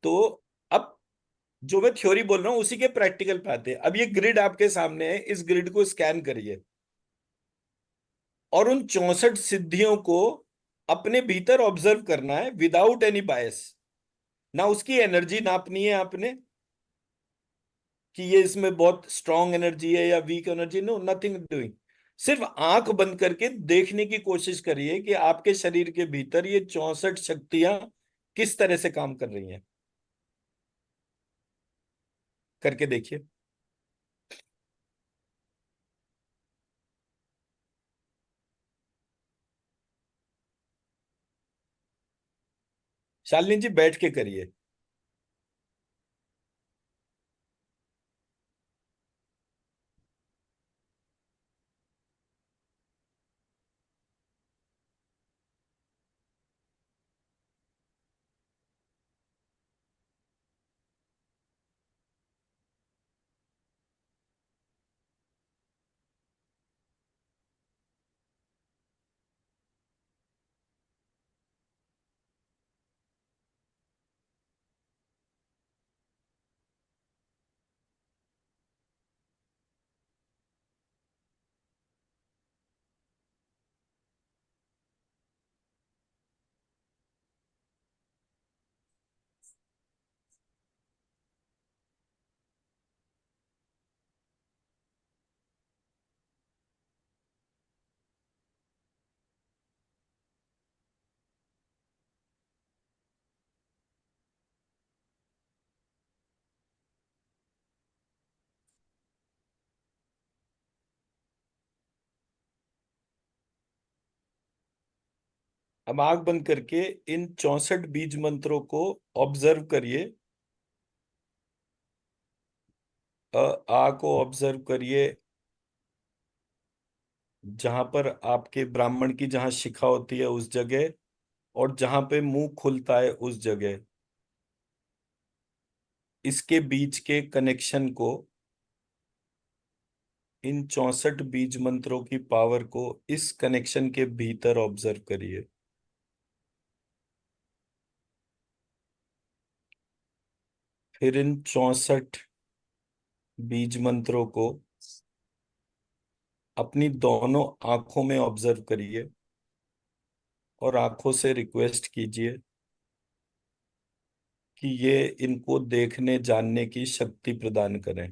तो अब जो मैं थ्योरी बोल रहा हूँ उसी के प्रैक्टिकल पे आते हैं। अब ये ग्रिड आपके सामने है, इस ग्रिड को स्कैन करिए और उन 64 सिद्धियों को अपने भीतर ऑब्जर्व करना है विदाउट एनी बायस। ना उसकी एनर्जी नापनी है आपने कि ये इसमें बहुत स्ट्रांग एनर्जी है या weak energy, no, nothing doing. सिर्फ आंख बंद करके देखने की कोशिश करिए कि आपके शरीर के भीतर ये 64 शक्तियां किस तरह से काम कर रही हैं। करके देखिए। शालिनी जी बैठ के करिए। अब आंख बंद करके इन 64 बीज मंत्रों को ऑब्जर्व करिए। आ को ऑब्जर्व करिए जहां पर आपके ब्राह्मण की जहां शिखा होती है उस जगह, और जहां पे मुंह खुलता है उस जगह, इसके बीच के कनेक्शन को, इन 64 बीज मंत्रों की पावर को इस कनेक्शन के भीतर ऑब्जर्व करिए। फिर इन 64 बीज मंत्रों को अपनी दोनों आंखों में ऑब्जर्व करिए और आंखों से रिक्वेस्ट कीजिए कि ये इनको देखने जानने की शक्ति प्रदान करें।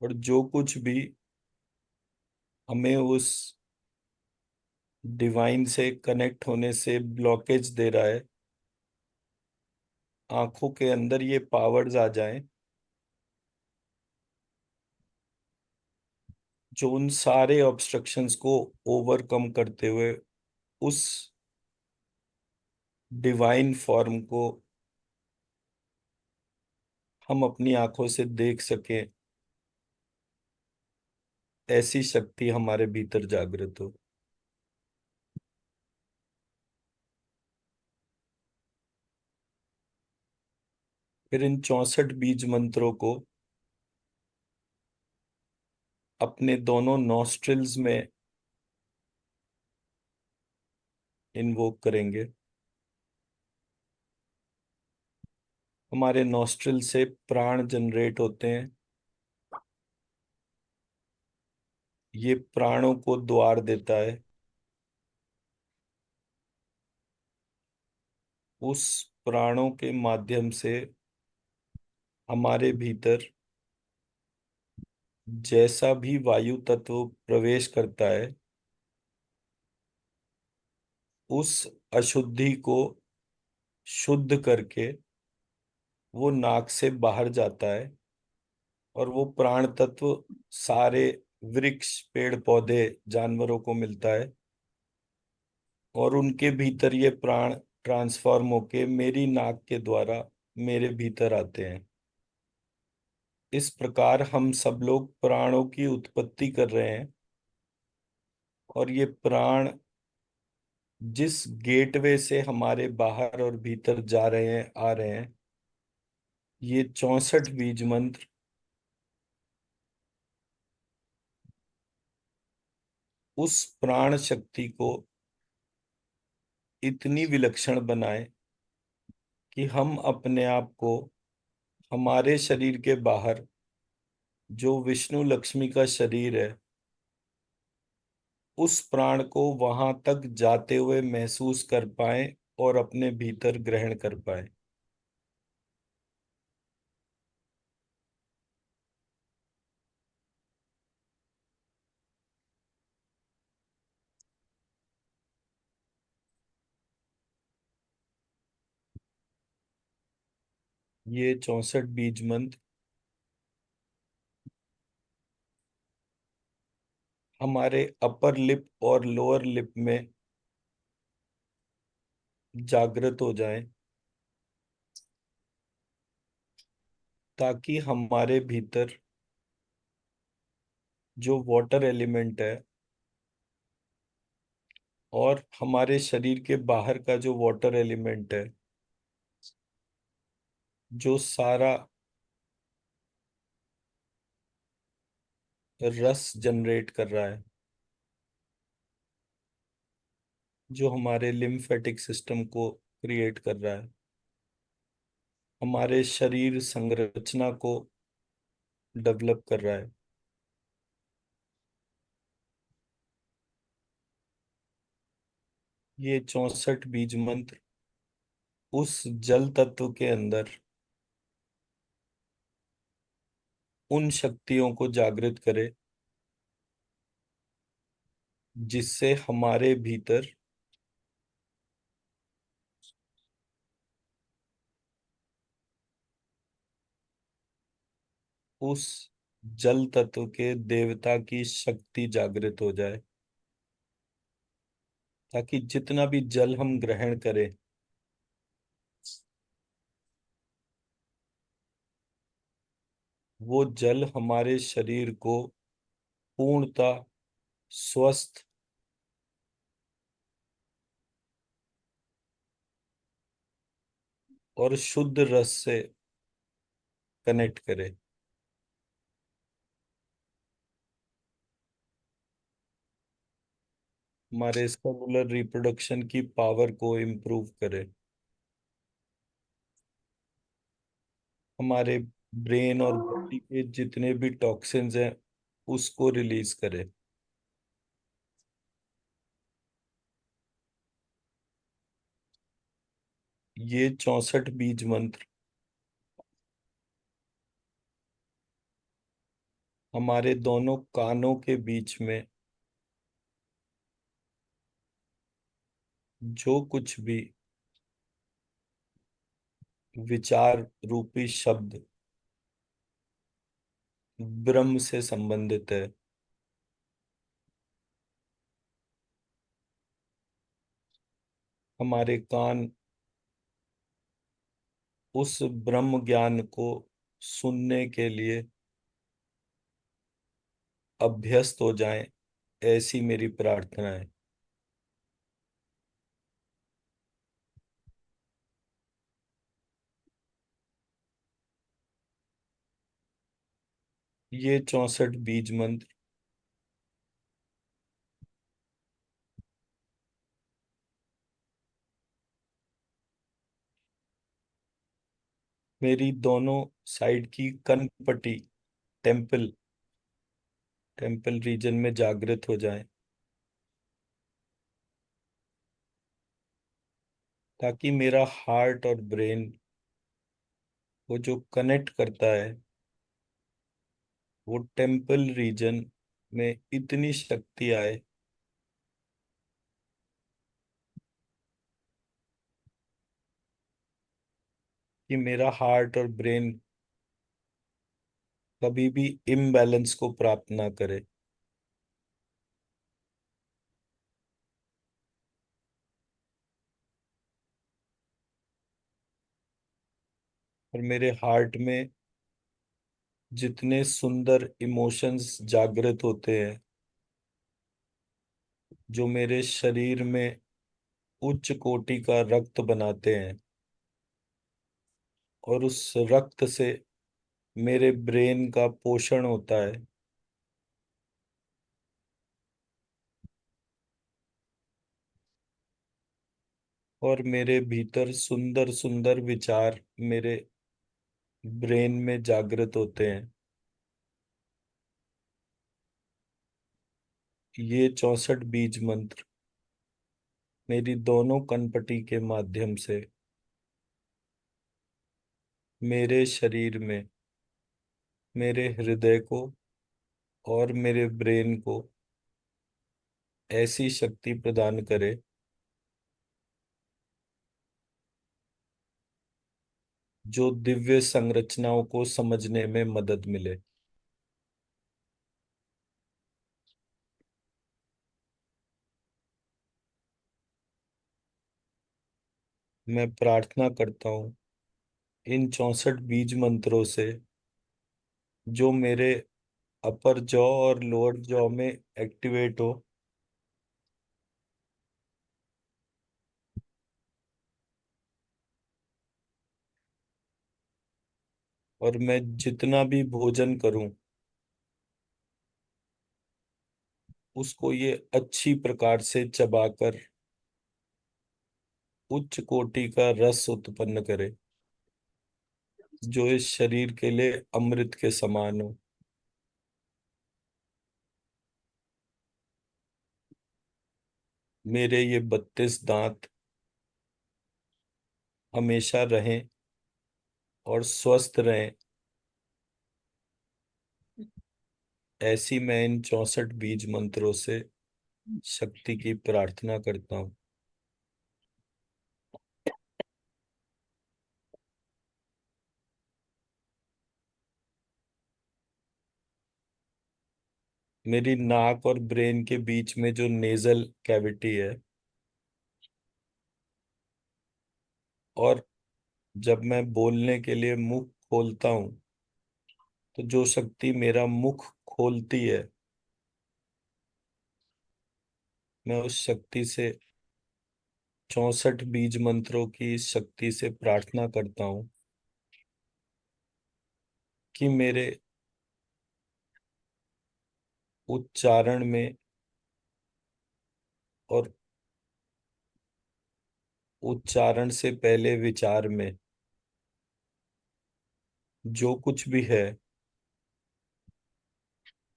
और जो कुछ भी हमें उस डिवाइन से कनेक्ट होने से ब्लॉकेज दे रहा है, आंखों के अंदर ये पावर्स आ जाएं जो उन सारे ऑब्स्ट्रक्शंस को ओवरकम करते हुए उस डिवाइन फॉर्म को हम अपनी आंखों से देख सकें, ऐसी शक्ति हमारे भीतर जागृत हो। फिर इन 64 बीज मंत्रों को अपने दोनों नॉस्ट्रिल्स में इन्वोक करेंगे। हमारे नॉस्ट्रिल से प्राण जनरेट होते हैं। ये प्राणों को द्वार देता है। उस प्राणों के माध्यम से हमारे भीतर जैसा भी वायु तत्व प्रवेश करता है, उस अशुद्धि को शुद्ध करके वो नाक से बाहर जाता है और वो प्राण तत्व सारे वृक्ष पेड़ पौधे जानवरों को मिलता है, और उनके भीतर ये प्राण ट्रांसफॉर्म होके मेरी नाक के द्वारा मेरे भीतर आते हैं। इस प्रकार हम सब लोग प्राणों की उत्पत्ति कर रहे हैं, और ये प्राण जिस गेटवे से हमारे बाहर और भीतर जा रहे हैं आ रहे हैं, ये 64 बीज मंत्र उस प्राण शक्ति को इतनी विलक्षण बनाए कि हम अपने आप को हमारे शरीर के बाहर जो विष्णु लक्ष्मी का शरीर है उस प्राण को वहां तक जाते हुए महसूस कर पाए और अपने भीतर ग्रहण कर पाए। ये 64 बीज मंत्र हमारे अपर लिप और लोअर लिप में जागृत हो जाएं, ताकि हमारे भीतर जो वाटर एलिमेंट है और हमारे शरीर के बाहर का जो वाटर एलिमेंट है, जो सारा रस जनरेट कर रहा है, जो हमारे लिम्फेटिक सिस्टम को क्रिएट कर रहा है, हमारे शरीर संरचना को डेवलप कर रहा है, ये 64 बीज मंत्र उस जल तत्व के अंदर उन शक्तियों को जागृत करे जिससे हमारे भीतर उस जल तत्व के देवता की शक्ति जागृत हो जाए, ताकि जितना भी जल हम ग्रहण करें वो जल हमारे शरीर को पूर्णतः स्वस्थ और शुद्ध रस से कनेक्ट करे, हमारे सेलुलर रिप्रोडक्शन की पावर को इम्प्रूव करे, हमारे ब्रेन और बॉडी के जितने भी टॉक्सिन्स हैं उसको रिलीज करे। ये 64 बीज मंत्र हमारे दोनों कानों के बीच में जो कुछ भी विचार रूपी शब्द ब्रह्म से संबंधित है, हमारे कान उस ब्रह्म ज्ञान को सुनने के लिए अभ्यस्त हो जाएं, ऐसी मेरी प्रार्थना है। ये 64 बीज मंत्र मेरी दोनों साइड की कनपटी टेम्पल टेम्पल रीजन में जागृत हो जाएं, ताकि मेरा हार्ट और ब्रेन वो जो कनेक्ट करता है वो टेम्पल रीजन में इतनी शक्ति आए कि मेरा हार्ट और ब्रेन कभी भी इम्बैलेंस को प्राप्त ना करे, और मेरे हार्ट में जितने सुंदर इमोशंस जागृत होते हैं जो मेरे शरीर में उच्च कोटि का रक्त बनाते हैं और उस रक्त से मेरे ब्रेन का पोषण होता है, और मेरे भीतर सुंदर सुंदर विचार मेरे ब्रेन में जागृत होते हैं। ये 64 बीज मंत्र मेरी दोनों कनपटी के माध्यम से मेरे शरीर में, मेरे हृदय को और मेरे ब्रेन को ऐसी शक्ति प्रदान करे जो दिव्य संरचनाओं को समझने में मदद मिले। मैं प्रार्थना करता हूँ इन 64 बीज मंत्रों से, जो मेरे अपर जॉ और लोअर जॉ में एक्टिवेट हो, और मैं जितना भी भोजन करूं उसको ये अच्छी प्रकार से चबाकर उच्च कोटि का रस उत्पन्न करे, जो इस शरीर के लिए अमृत के समान हो। मेरे ये 32 दांत हमेशा रहें और स्वस्थ रहें, ऐसी मैं इन 64 बीज मंत्रों से शक्ति की प्रार्थना करता हूँ। मेरी नाक और ब्रेन के बीच में जो नेजल कैविटी है, और जब मैं बोलने के लिए मुख खोलता हूँ, तो जो शक्ति मेरा मुख खोलती है, मैं उस शक्ति से 64 बीज मंत्रों की इस शक्ति से प्रार्थना करता हूँ कि मेरे उच्चारण में और उच्चारण से पहले विचार में जो कुछ भी है,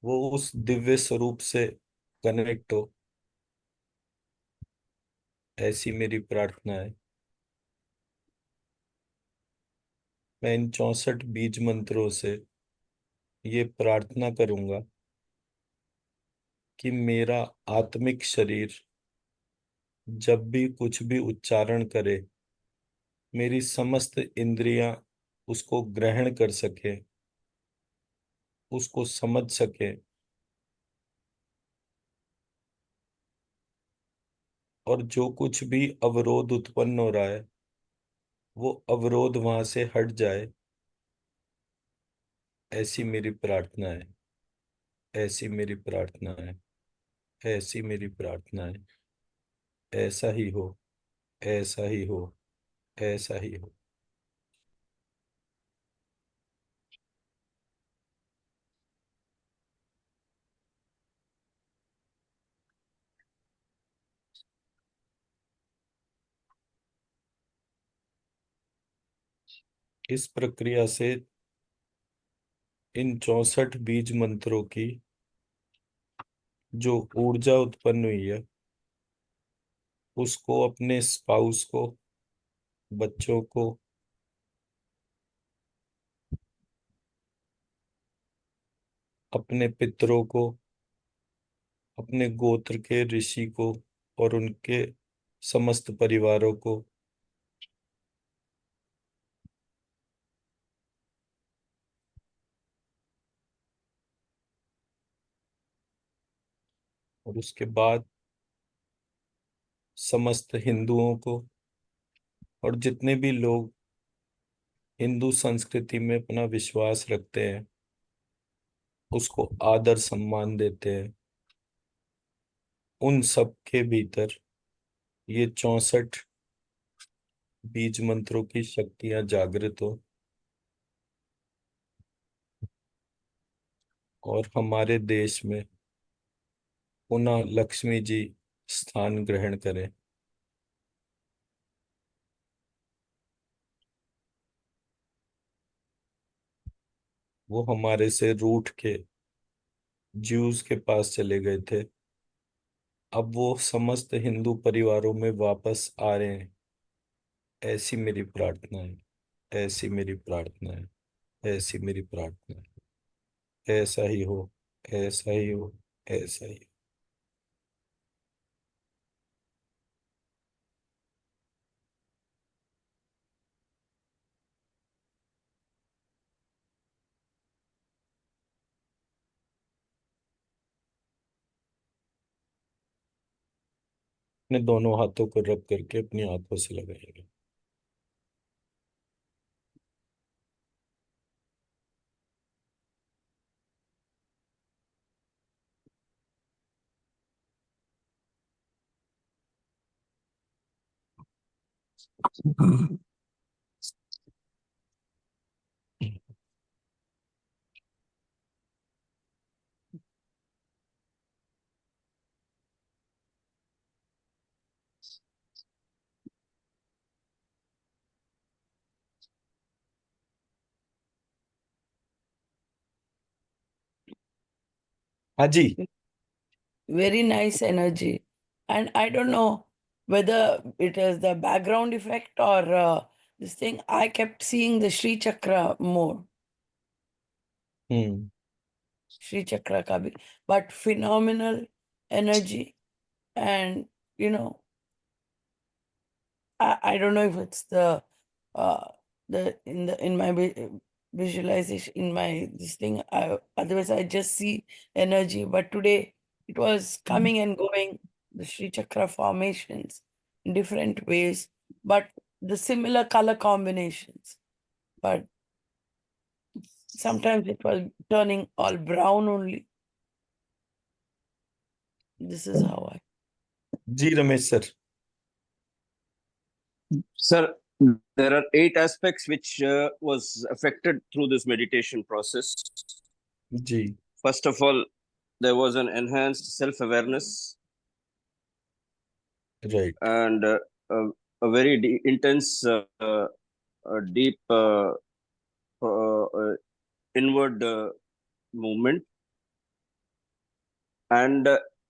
वो उस दिव्य स्वरूप से कनेक्ट हो, ऐसी मेरी प्रार्थना है। मैं इन 64 बीज मंत्रों से ये प्रार्थना करूंगा कि मेरा आत्मिक शरीर जब भी कुछ भी उच्चारण करे, मेरी समस्त इंद्रियां उसको ग्रहण कर सके, उसको समझ सके, और जो कुछ भी अवरोध उत्पन्न हो रहा है वो अवरोध वहां से हट जाए, ऐसी मेरी प्रार्थना है। ऐसी मेरी प्रार्थना है। ऐसी मेरी प्रार्थना है। ऐसा ही हो। ऐसा ही हो। ऐसा ही हो। इस प्रक्रिया से इन 64 बीज मंत्रों की जो ऊर्जा उत्पन्न हुई है, उसको अपने स्पाउस को, बच्चों को, अपने पितरों को, अपने गोत्र के ऋषि को और उनके समस्त परिवारों को, और उसके बाद समस्त हिंदुओं को, और जितने भी लोग हिंदू संस्कृति में अपना विश्वास रखते हैं, उसको आदर सम्मान देते हैं, उन सब के भीतर ये 64 बीज मंत्रों की शक्तियां जागृत हो, और हमारे देश में पुनः लक्ष्मी जी स्थान ग्रहण करें। वो हमारे से रूठ के ज्यूस के पास चले गए थे। अब वो समस्त हिंदू परिवारों में वापस आ रहे हैं, ऐसी मेरी प्रार्थना है। ऐसी मेरी प्रार्थना है। ऐसी मेरी प्रार्थना है। ऐसा ही हो। ऐसा ही हो। ऐसा ही। अपने दोनों हाथों को रब करके अपनी आंखों से लगाएंगे। हाँ जी। Very nice energy. And I don't know whether it is the background effect or this thing. I kept seeing the Sri Chakra more, hmm. Sri Chakra Kabi, but phenomenal energy. And, you know, I don't know if it's uh, in my visualization, in my this thing. Otherwise, I just see energy. But today it was coming and going, the Sri Chakra formations in different ways, but the similar color combinations. But sometimes it was turning all brown only. This is how I. जी Ramesh sir. Sir, there are 8 aspects which was affected through this meditation process. जी। First of all, there was an enhanced self-awareness right. and a very intense, deep inward movement. And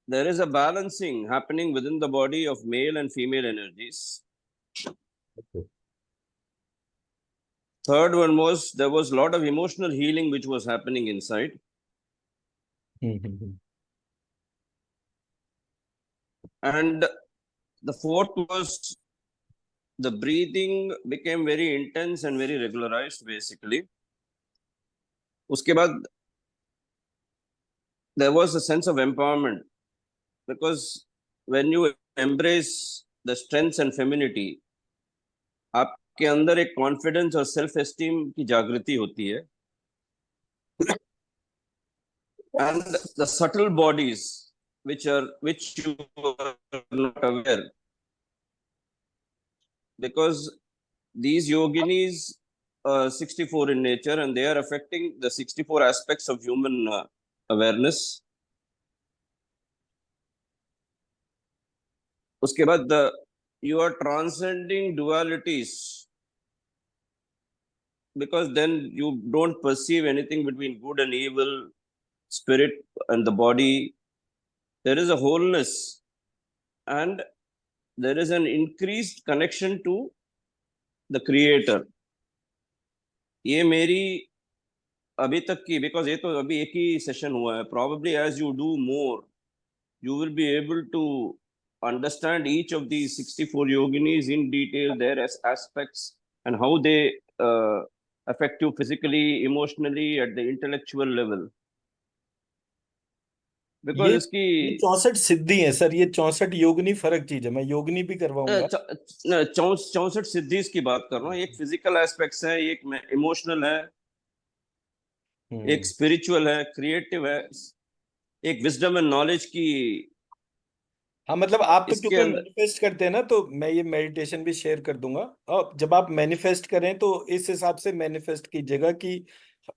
there is a balancing happening within the body of male and female energies. Third one was there was a lot of emotional healing which was happening inside. Hmm. And the fourth was the breathing became very intense and very regularized basically. Uske baad, there was a sense of empowerment because when you embrace the strengths and femininity, आपके अंदर एक confidence और self esteem की जागृति होती है. And the subtle bodies which you are not aware, because these yoginis 64 in nature and they are affecting the 64 aspects of human awareness. उसके बाद you are transcending dualities because then you don't perceive anything between good and evil, spirit and the body. There is a wholeness and there is an increased connection to the creator. ये मेरी अभी तक की, because ये तो अभी एक ही session हुआ है. Probably as you do more, you will be able to understand each of these 64 yoginis in detail, their aspects and how they affect you physically, emotionally, at the intellectual level. ये Because इसकी 64 सिद्धि है sir, ये 64 योगनी फर्क चीज है। मैं योगनी भी करवाऊंगा। 64 सिद्धीज की बात कर रहा हूँ. एक फिजिकल एस्पेक्ट्स है, एक इमोशनल है, एक स्पिरिचुअल है, क्रिएटिव है, एक विजडम एंड नॉलेज की. हाँ मतलब आप तो इसके क्योंकि अंदर मैनिफेस्ट करते हैं ना, तो मैं ये मेडिटेशन भी शेयर कर दूंगा। और जब आप मैनिफेस्ट करें तो इस हिसाब से मैनिफेस्ट कीजिएगा कि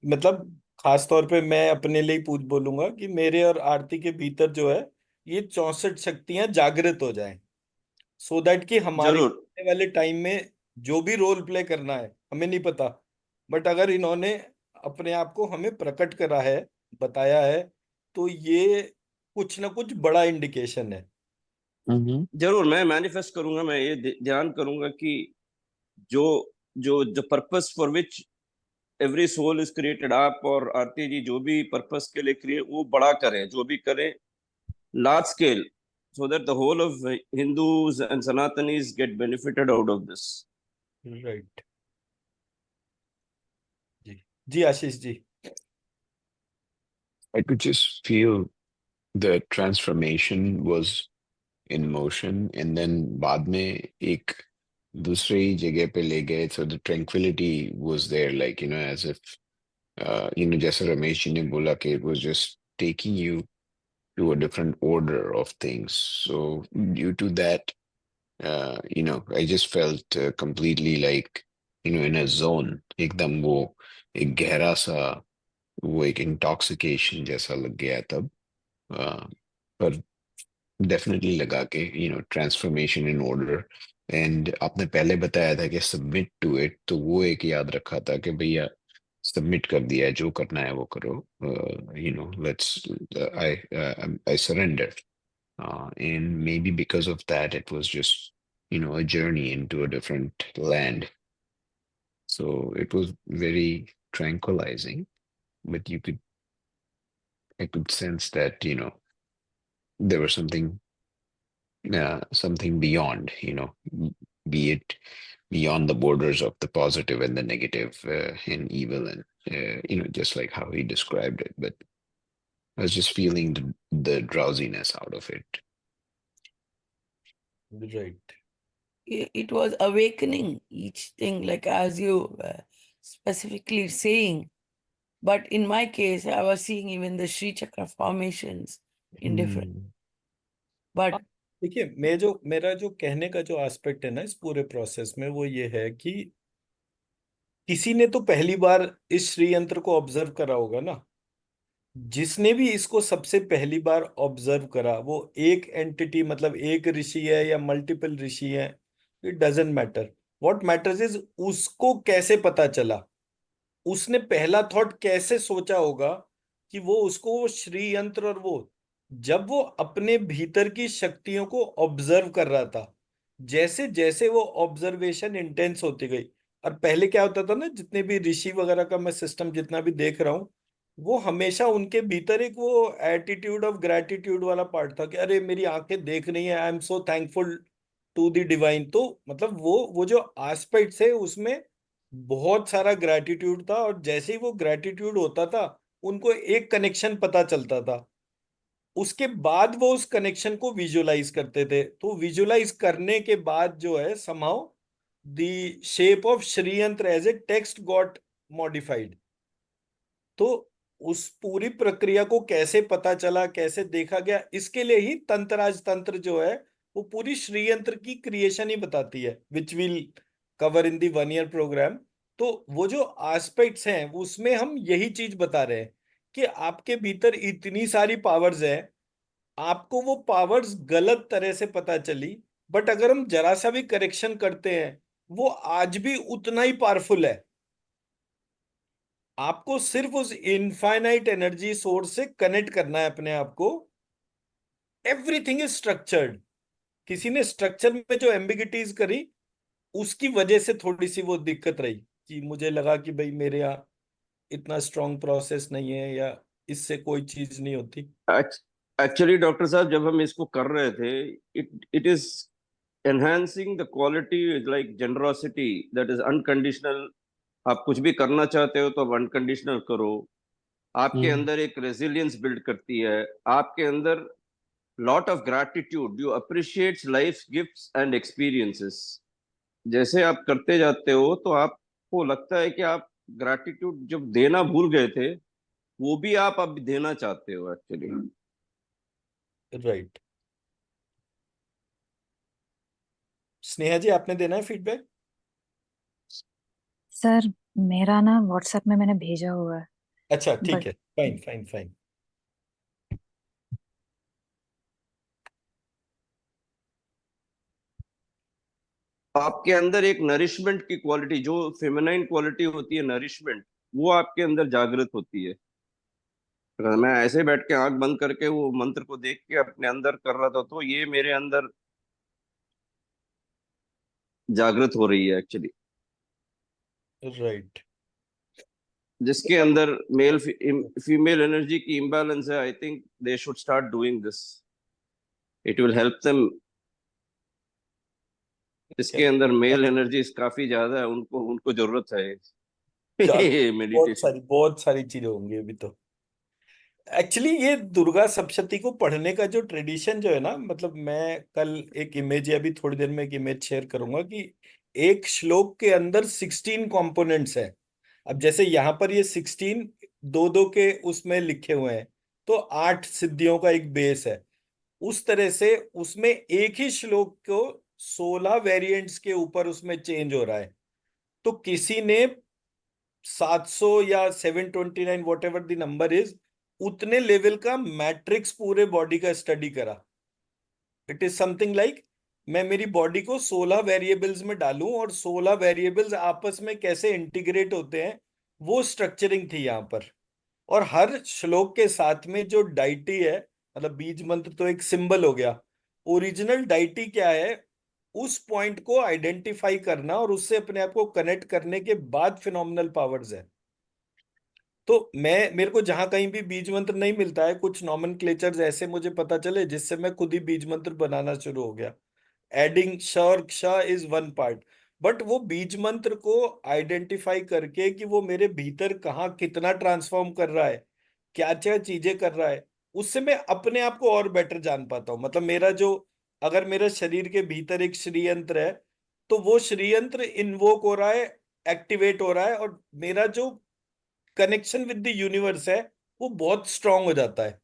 मतलब खास तौर पे मैं अपने लिए ही पूछ बोलूंगा कि मेरे और आरती के भीतर जो है ये 64 शक्तियां जागृत हो जाएं, सो दैट कि हमारे जरूर. आने वाले टाइम में जो भी रोल प्ले करना है हमें नहीं पता, बट अगर इन्होंने अपने आप को हमें प्रकट करा है, बताया है, तो ये कुछ ना कुछ बड़ा इंडिकेशन है। जरूर मैं मैनिफेस्ट करूंगा, मैं ये ध्यान करूंगा कि जो जो जो purpose for which every soul is created, आप और आरती जी जो भी पर्पस के लिए क्रिएट, वो बड़ा करें, जो भी करें large scale, so that the whole of Hindus and Sanatanis get benefited out of this. Right. जी जी Ashish ji. I could just feel the transformation was in motion, and then बाद में एक दूसरी जगह पे ले गए, so the tranquility was there, like, as if, जैसे रमेश जी ने बोला कि it was just taking you to a different order of things. So due to that, I just felt completely like, in a zone, एकदम वो एक गहरा सा वो एक intoxication जैसा लग गया तब, पर डेफिनेटली लगा के ट्रांसफॉर्मेशन इन ऑर्डर। एंड आपने पहले बताया था कि सबमिट टू इट, तो वो एक याद रखा था कि भैया सबमिट कर दिया है, जो करना है वो करो, let's I surrender. And maybe because of that, it was just, a journey into a different land. So it was very tranquilizing, but I could sense that, there was something beyond, be it beyond the borders of the positive and the negative, and evil, and, just like how he described it. But I was just feeling the drowsiness out of it. Right. It was awakening each thing, like as you specifically saying. But in my case, I was seeing even the Sri Chakra formations in different. But देखिए, मेरा जो कहने का जो aspect है ना इस पूरे प्रोसेस में, वो ये है कि किसी ने तो पहली बार इस श्री यंत्र को ऑब्जर्व करा होगा ना। जिसने भी इसको सबसे पहली बार ऑब्जर्व करा, वो एक एंटिटी, मतलब एक ऋषि है या मल्टीपल ऋषि है, it doesn't matter. What matters is उसको कैसे पता चला, उसने पहला थॉट कैसे सोचा होगा कि वो उसको वो श्री यंत्र, और वो जब वो अपने भीतर की शक्तियों को ऑब्जर्व कर रहा था, जैसे जैसे वो ऑब्जर्वेशन इंटेंस होती गई। और पहले क्या होता था ना, जितने भी ऋषि वगैरह का मैं सिस्टम जितना भी देख रहा हूँ, वो हमेशा उनके भीतर एक वो एटीट्यूड ऑफ ग्रेटिट्यूड वाला पार्ट था कि अरे मेरी आंखें देख रही हैं, I am so thankful to the divine. तो मतलब वो जो एस्पेक्ट्स है उसमें बहुत सारा ग्रेटिट्यूड था, और जैसे ही वो ग्रेटिट्यूड होता था, उनको एक कनेक्शन पता चलता था। उसके बाद वो उस कनेक्शन को विजुअलाइज करते थे, तो विजुअलाइज करने के बाद जो है somehow the shape of Shri Yantra as a text got modified. तो उस पूरी प्रक्रिया को कैसे पता चला, कैसे देखा गया, इसके लिए ही तंत्राज तंत्र जो है वो पूरी श्रीयंत्र की क्रिएशन ही बताती है, which will cover in the 1 year programme. तो वो जो एस्पेक्ट्स हैं उसमें हम यही चीज बता रहे हैं कि आपके भीतर इतनी सारी पावर्स हैं, आपको वो पावर्स गलत तरह से पता चली, बट अगर हम जरा सा भी करेक्शन करते हैं, वो आज भी उतना ही पावरफुल है। आपको सिर्फ उस इनफाइनाइट एनर्जी सोर्स से कनेक्ट करना है अपने आप को। Everything is structured. किसी ने स्ट्रक्चर में जो एम्बिगिटीज करी, उसकी वजह से थोड़ी सी वो दिक्कत रही कि मुझे लगा कि भाई मेरे यहाँ इतना स्ट्रांग प्रोसेस नहीं है, या इससे कोई चीज नहीं होती। एक्चुअली डॉक्टर साहब, जब हम इसको कर रहे थे, it is enhancing the quality, like generosity, that is unconditional. आप कुछ भी करना चाहते हो तो आप अनकंडीशनल करो। आपके अंदर एक रेजिलियंस बिल्ड करती है, आपके अंदर lot of gratitude, you appreciates life gifts and experiences. जैसे आप करते जाते हो तो आपको लगता है कि आप ग्रैटिट्यूड जब देना भूल गए थे, वो भी आप अब देना चाहते हो एक्चुअली। राइट। स्नेहा जी, आपने देना है फीडबैक? सर, मेरा ना व्हाट्सएप में मैंने भेजा हुआ है। अच्छा ठीक बट है, फाइन फाइन फाइन। आपके अंदर एक नरिशमेंट की क्वालिटी, जो फेमिनाइन क्वालिटी होती है, नरिशमेंट, वो आपके अंदर जागृत होती है। अगर मैं ऐसे बैठ के आंख बंद करके वो मंत्र को देख के अपने अंदर कर रहा था, तो ये मेरे अंदर जागृत हो रही है एक्चुअली। राइट। जिसके अंदर मेल फीमेल एनर्जी की इम्बैलेंस है, I think they should start doing this, it will help them. जिसके अंदर मेल एनर्जी काफी ज्यादा है, उनको उनको जरूरत है मेडिटेशन। बहुत सारी चीजें होंगी अभी तो। एक्चुअली ये दुर्गा सप्तशती को पढ़ने का जो ट्रेडिशन जो है ना, मतलब मैं कल एक इमेज या अभी थोड़ी देर में एक इमेज शेयर करूंगा कि एक श्लोक के अंदर 16 कंपोनेंट्स है। अब जैसे यहाँ पर ये 16 दो दो के उसमें लिखे हुए हैं, तो 8 सिद्धियों का एक बेस है। उस तरह से उसमें एक ही श्लोक को 16 वेरिएंट्स के ऊपर उसमें चेंज हो रहा है। तो किसी ने 700 या 729 what ever the number is, उतने लेवल का मैट्रिक्स पूरे बॉडी का स्टडी करा। इट इज समथिंग लाइक मैं मेरी बॉडी को 16 वेरिएबल्स में डालूं और 16 वेरिएबल्स आपस में कैसे इंटीग्रेट होते हैं, वो स्ट्रक्चरिंग थी यहाँ पर। और हर श्लोक के साथ में जो डाइटी है, मतलब बीज मंत्र तो एक सिंबल हो गया, ओरिजिनल डाइटी क्या है, उस पॉइंट को आइडेंटिफाई करना और उससे अपने आप को कनेक्ट करने के बाद फिनोमिनल पावर्स है। तो मैं, मेरे को जहां कहीं भी बीज मंत्र नहीं मिलता है, कुछ नॉमेनक्लेचर्स ऐसे मुझे पता चले जिससे मैं खुद ही बीज मंत्र बनाना शुरू हो गया। एडिंग श और क्ष इज वन पार्ट, बट वो बीज मंत्र को आइडेंटिफाई करके कि वो मेरे भीतर कहाँ कितना ट्रांसफॉर्म कर रहा है, क्या क्या चीजें कर रहा है, उससे मैं अपने आप को और बेटर जान पाता हूँ। मतलब मेरा जो, अगर मेरे शरीर के भीतर एक श्री यंत्र है, तो वो श्री यंत्र इन्वोक हो रहा है, एक्टिवेट हो रहा है, और मेरा जो कनेक्शन विद द यूनिवर्स है वो बहुत स्ट्रांग हो जाता है।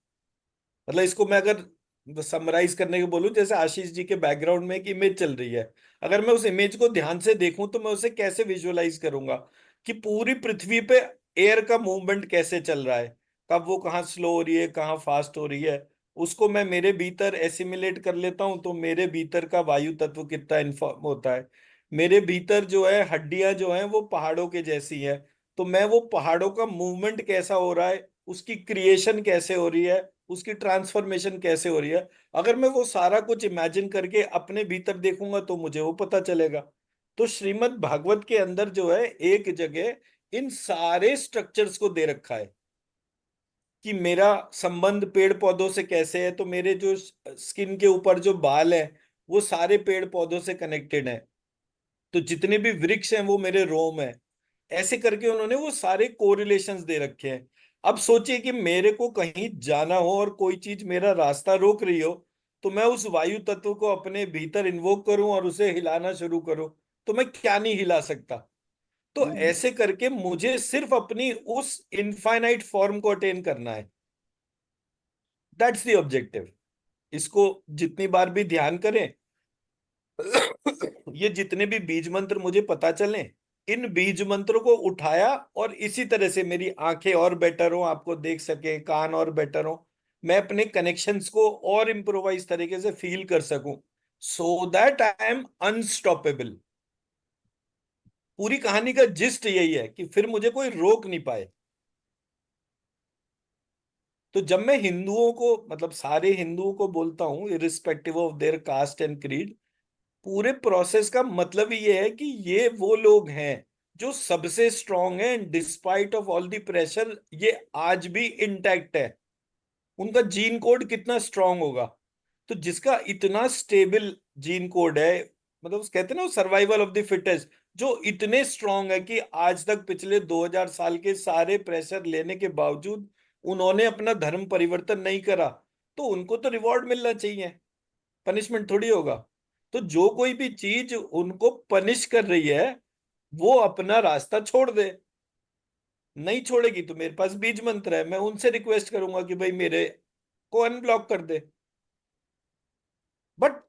मतलब इसको मैं अगर समराइज करने को बोलूं, जैसे आशीष जी के बैकग्राउंड में एक इमेज चल रही है, अगर मैं उस इमेज को ध्यान से देखूं तो मैं उसे कैसे विजुअलाइज करूंगा कि पूरी पृथ्वी पे एयर का मूवमेंट कैसे चल रहा है, कब वो कहाँ स्लो हो रही है, कहाँ फास्ट हो रही है, उसको मैं मेरे भीतर एसिमिलेट कर लेता हूं, तो मेरे भीतर का वायु तत्व कितना इन्फॉर्म होता है। मेरे भीतर जो है हड्डियां जो हैं वो पहाड़ों के जैसी है, तो मैं वो पहाड़ों का मूवमेंट कैसा हो रहा है, उसकी क्रिएशन कैसे हो रही है, उसकी ट्रांसफॉर्मेशन कैसे हो रही है, अगर मैं वो सारा कुछ इमेजिन करके अपने भीतर देखूंगा तो मुझे वो पता चलेगा। तो श्रीमद् भागवत के अंदर जो है एक जगह इन सारे स्ट्रक्चर्स को दे रखा है कि मेरा संबंध पेड़ पौधों से कैसे है, तो मेरे जो स्किन के ऊपर जो बाल है वो सारे पेड़ पौधों से कनेक्टेड है, तो जितने भी वृक्ष हैं वो मेरे रोम है। ऐसे करके उन्होंने वो सारे कोरिलेशंस दे रखे हैं। अब सोचिए कि मेरे को कहीं जाना हो और कोई चीज मेरा रास्ता रोक रही हो, तो मैं उस वायु तत्व को अपने भीतर इन्वोक करूं और उसे हिलाना शुरू करूं, तो मैं क्या नहीं हिला सकता। तो ऐसे करके मुझे सिर्फ अपनी उस इनफाइनाइट फॉर्म को अटेन करना है। That's the objective. इसको जितनी बार भी ध्यान करें, ये जितने भी बीज मंत्र मुझे पता चले, इन बीज मंत्रों को उठाया और इसी तरह से मेरी आंखें और बेटर हो, आपको देख सके, कान और बेटर हो, मैं अपने कनेक्शंस को और इम्प्रोवाइज तरीके से फील कर सकूं, so that I am unstoppable. पूरी कहानी का जिस्ट यही है कि फिर मुझे कोई रोक नहीं पाए। तो जब मैं हिंदुओं को, मतलब सारे हिंदुओं को बोलता हूं irrespective of their caste and creed, पूरे प्रोसेस का मतलब ही ये है कि ये वो लोग हैं जो सबसे स्ट्रांग हैं, despite of all the pressure ये आज भी इंटैक्ट है। उनका जीन कोड कितना स्ट्रांग होगा, तो जिसका इतना स्टेबल जीन कोड है, मतलब उस कहते हैं ना सर्वाइवल ऑफ द फिटेस्ट, जो इतने स्ट्रांग है कि आज तक पिछले 2000 साल के सारे प्रेशर लेने के बावजूद उन्होंने अपना धर्म परिवर्तन नहीं करा, तो उनको तो रिवॉर्ड मिलना चाहिए, पनिशमेंट थोड़ी होगा। तो जो कोई भी चीज उनको पनिश कर रही है वो अपना रास्ता छोड़ दे। नहीं छोड़ेगी तो मेरे पास बीज मंत्र है, मैं उनसे रिक्वेस्ट करूंगा कि भाई मेरे को अनब्लॉक कर दे। बट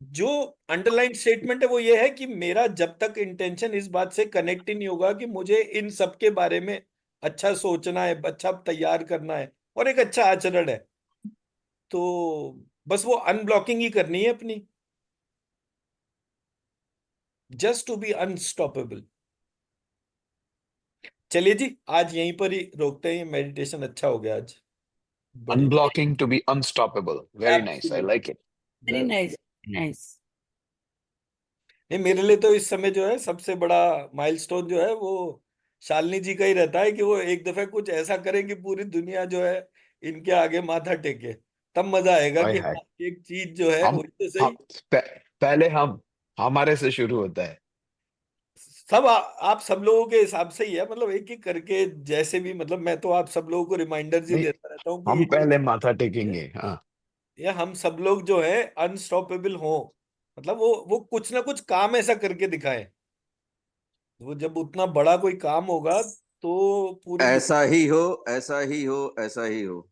जो अंडरलाइन स्टेटमेंट है वो ये है कि मेरा जब तक इंटेंशन इस बात से कनेक्ट ही नहीं होगा कि मुझे इन सब के बारे में अच्छा सोचना है, अच्छा तैयार करना है और एक अच्छा आचरण है, तो बस वो अनब्लॉकिंग ही करनी है अपनी, जस्ट टू बी अनस्टॉपेबल। चलिए जी, आज यहीं पर ही रोकते हैं। मेडिटेशन अच्छा हो गया आज, बढ़िया। Unblocking to be unstoppable. Very nice. I like it. Very nice, nice. नहीं, मेरे लिए तो इस समय जो है सबसे बड़ा माइलस्टोन जो है वो शालिनी जी का ही रहता है, कि वो एक दफे कुछ ऐसा करें कि पूरी दुनिया जो है इनके आगे माथा टेके। तब मजा आएगा हाय कि हाय। हाँ, एक चीज जो है हम वही तो हम सही। पहले हम हमारे से शुरू होता है। सब आप सब लोगों के हिसाब से ही है, मतलब एक एक करके जैसे भी, मतलब मैं तो आप सब लोगों को रिमाइंडर ही नहीं, देता रहता हूँ कि हम एक पहले एक माथा टेकेंगे। हाँ। या हम सब लोग जो है अनस्टॉपेबल हो, मतलब वो कुछ ना कुछ काम ऐसा करके दिखाएं। वो जब उतना बड़ा कोई काम होगा तो पूरी ऐसा ही हो, ऐसा ही हो, ऐसा ही हो।